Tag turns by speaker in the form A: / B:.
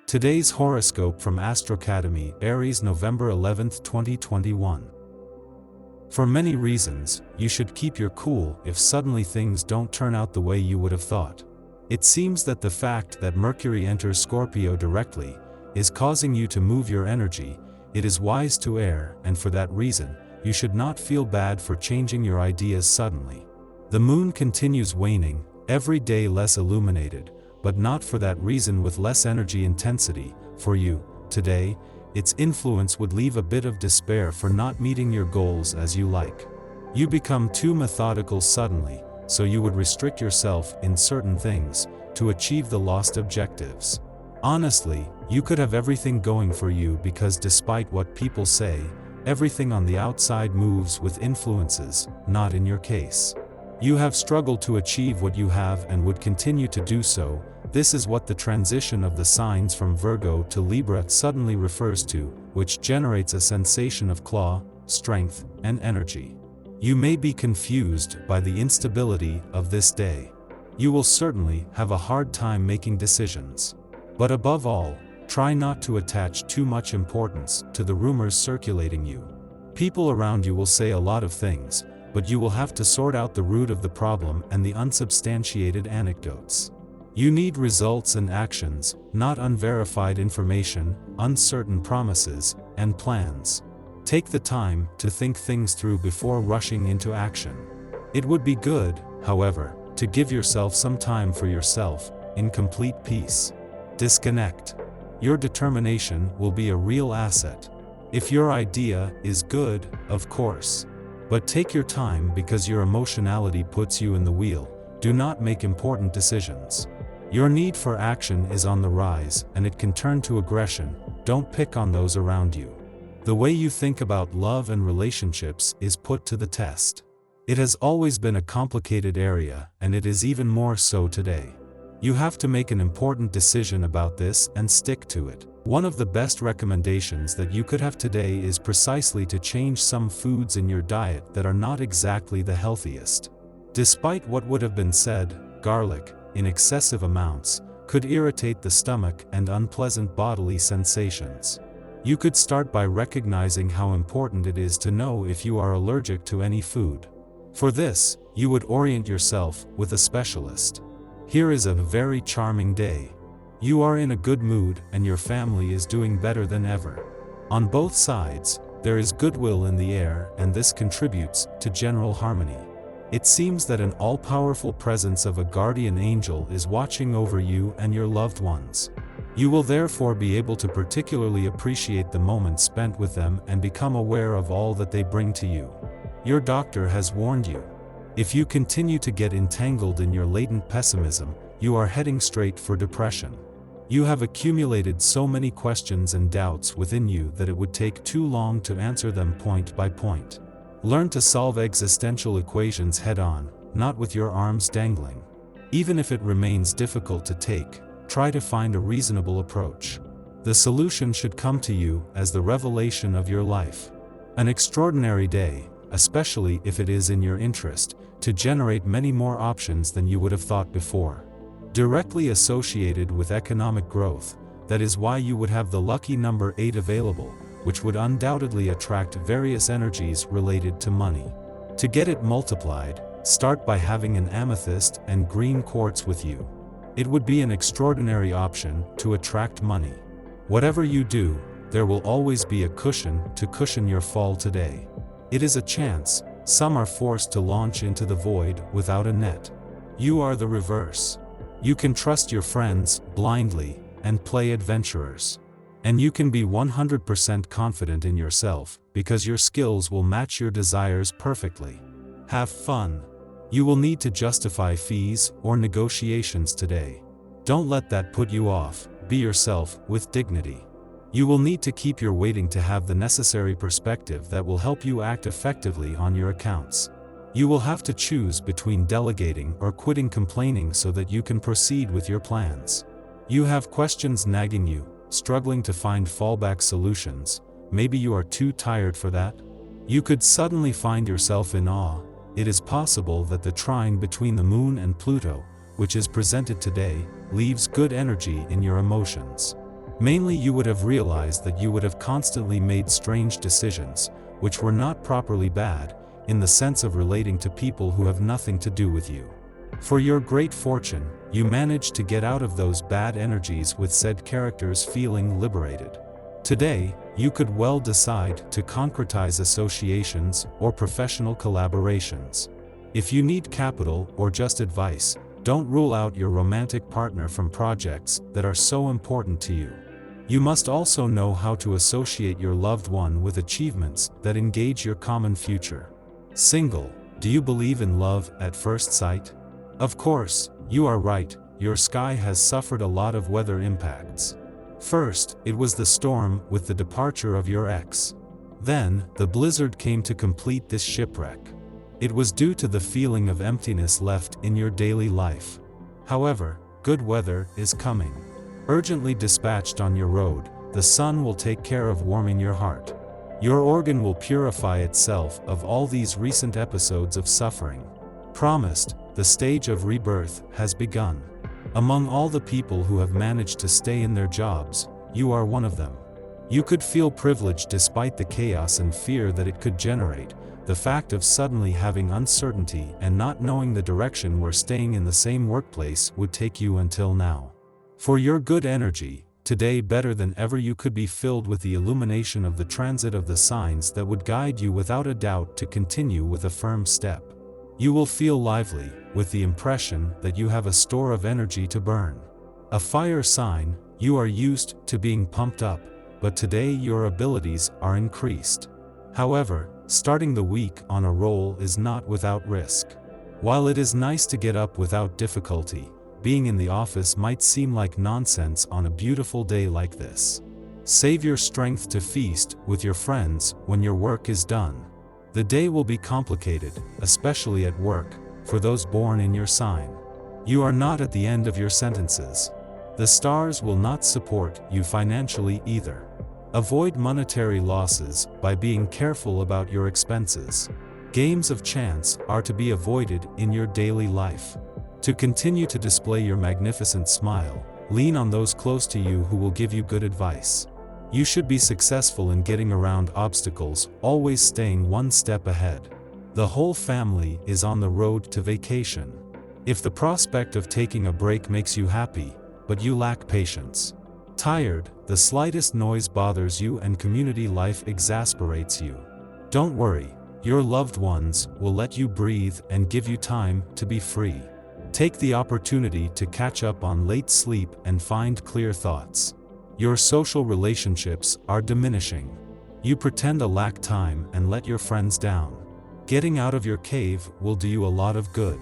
A: Today's horoscope from Astrocademy, Aries November 11th, 2021. For many reasons, you should keep your cool if suddenly things don't turn out the way you would have thought. It seems that the fact that Mercury enters Scorpio directly is causing you to move your energy. It is wise to err, and for that reason, you should not feel bad for changing your ideas suddenly. The moon continues waning, every day less illuminated, but not for that reason with less energy intensity. For you, today, its influence would leave a bit of despair for not meeting your goals as you like. You become too methodical suddenly, so you would restrict yourself in certain things to achieve the lost objectives. Honestly, you could have everything going for you because despite what people say, everything on the outside moves with influences, not in your case. You have struggled to achieve what you have and would continue to do so. This is what the transition of the signs from Virgo to Libra suddenly refers to, which generates a sensation of claw, strength, and energy. You may be confused by the instability of this day. You will certainly have a hard time making decisions. But above all, try not to attach too much importance to the rumors circulating you. People around you will say a lot of things, but you will have to sort out the root of the problem and the unsubstantiated anecdotes. You need results and actions, not unverified information, uncertain promises, and plans. Take the time to think things through before rushing into action. It would be good, however, to give yourself some time for yourself, in complete peace. Disconnect. Your determination will be a real asset. If your idea is good, of course. But take your time because your emotionality puts you in the wheel. Do not make important decisions. Your need for action is on the rise, and it can turn to aggression. Don't pick on those around you. The way you think about love and relationships is put to the test. It has always been a complicated area, and it is even more so today. You have to make an important decision about this and stick to it. One of the best recommendations that you could have today is precisely to change some foods in your diet that are not exactly the healthiest. Despite what would have been said, garlic, in excessive amounts, could irritate the stomach and unpleasant bodily sensations. You could start by recognizing how important it is to know if you are allergic to any food. For this, you would orient yourself with a specialist. Here is a very charming day. You are in a good mood and your family is doing better than ever. On both sides, there is goodwill in the air, and this contributes to general harmony. It seems that an all-powerful presence of a guardian angel is watching over you and your loved ones. You will therefore be able to particularly appreciate the moment spent with them and become aware of all that they bring to you. Your doctor has warned you. If you continue to get entangled in your latent pessimism, you are heading straight for depression. You have accumulated so many questions and doubts within you that it would take too long to answer them point by point. Learn to solve existential equations head-on, not with your arms dangling. Even if it remains difficult to take, try to find a reasonable approach. The solution should come to you as the revelation of your life. An extraordinary day, especially if it is in your interest, to generate many more options than you would have thought before. Directly associated with economic growth, that is why you would have the lucky number 8 available, which would undoubtedly attract various energies related to money. To get it multiplied, start by having an amethyst and green quartz with you. It would be an extraordinary option to attract money. Whatever you do, there will always be a cushion to cushion your fall today. It is a chance. Some are forced to launch into the void without a net. You are the reverse. You can trust your friends blindly and play adventurers. And you can be 100% confident in yourself because your skills will match your desires perfectly. Have fun. You will need to justify fees or negotiations today. Don't let that put you off. Be yourself with dignity. You will need to keep your waiting to have the necessary perspective that will help you act effectively on your accounts. You will have to choose between delegating or quitting complaining so that you can proceed with your plans. You have questions nagging you, struggling to find fallback solutions. Maybe you are too tired for that. You could suddenly find yourself in awe. It is possible that the trine between the Moon and Pluto, which is presented today, leaves good energy in your emotions. Mainly you would have realized that you would have constantly made strange decisions, which were not properly bad, in the sense of relating to people who have nothing to do with you. For your great fortune, you managed to get out of those bad energies with said characters feeling liberated. Today, you could well decide to concretize associations or professional collaborations. If you need capital or just advice, don't rule out your romantic partner from projects that are so important to you. You must also know how to associate your loved one with achievements that engage your common future. Single, do you believe in love at first sight? Of course, you are right, your sky has suffered a lot of weather impacts. First, it was the storm with the departure of your ex. Then, the blizzard came to complete this shipwreck. It was due to the feeling of emptiness left in your daily life. However, good weather is coming. Urgently dispatched on your road, the sun will take care of warming your heart. Your organ will purify itself of all these recent episodes of suffering. Promised, the stage of rebirth has begun. Among all the people who have managed to stay in their jobs, you are one of them. You could feel privileged despite the chaos and fear that it could generate. The fact of suddenly having uncertainty and not knowing the direction where staying in the same workplace would take you until now. For your good energy, today better than ever you could be filled with the illumination of the transit of the signs that would guide you without a doubt to continue with a firm step. You will feel lively, with the impression that you have a store of energy to burn. A fire sign, you are used to being pumped up, but today your abilities are increased. However, starting the week on a roll is not without risk. While it is nice to get up without difficulty, being in the office might seem like nonsense on a beautiful day like this. Save your strength to feast with your friends when your work is done. The day will be complicated, especially at work, for those born in your sign. You are not at the end of your sentences. The stars will not support you financially either. Avoid monetary losses by being careful about your expenses. Games of chance are to be avoided in your daily life. To continue to display your magnificent smile, lean on those close to you who will give you good advice. You should be successful in getting around obstacles, always staying one step ahead. The whole family is on the road to vacation. If the prospect of taking a break makes you happy, but you lack patience. Tired, the slightest noise bothers you and community life exasperates you. Don't worry, your loved ones will let you breathe and give you time to be free. Take the opportunity to catch up on late sleep and find clear thoughts. Your social relationships are diminishing. You pretend to lack time and let your friends down. Getting out of your cave will do you a lot of good.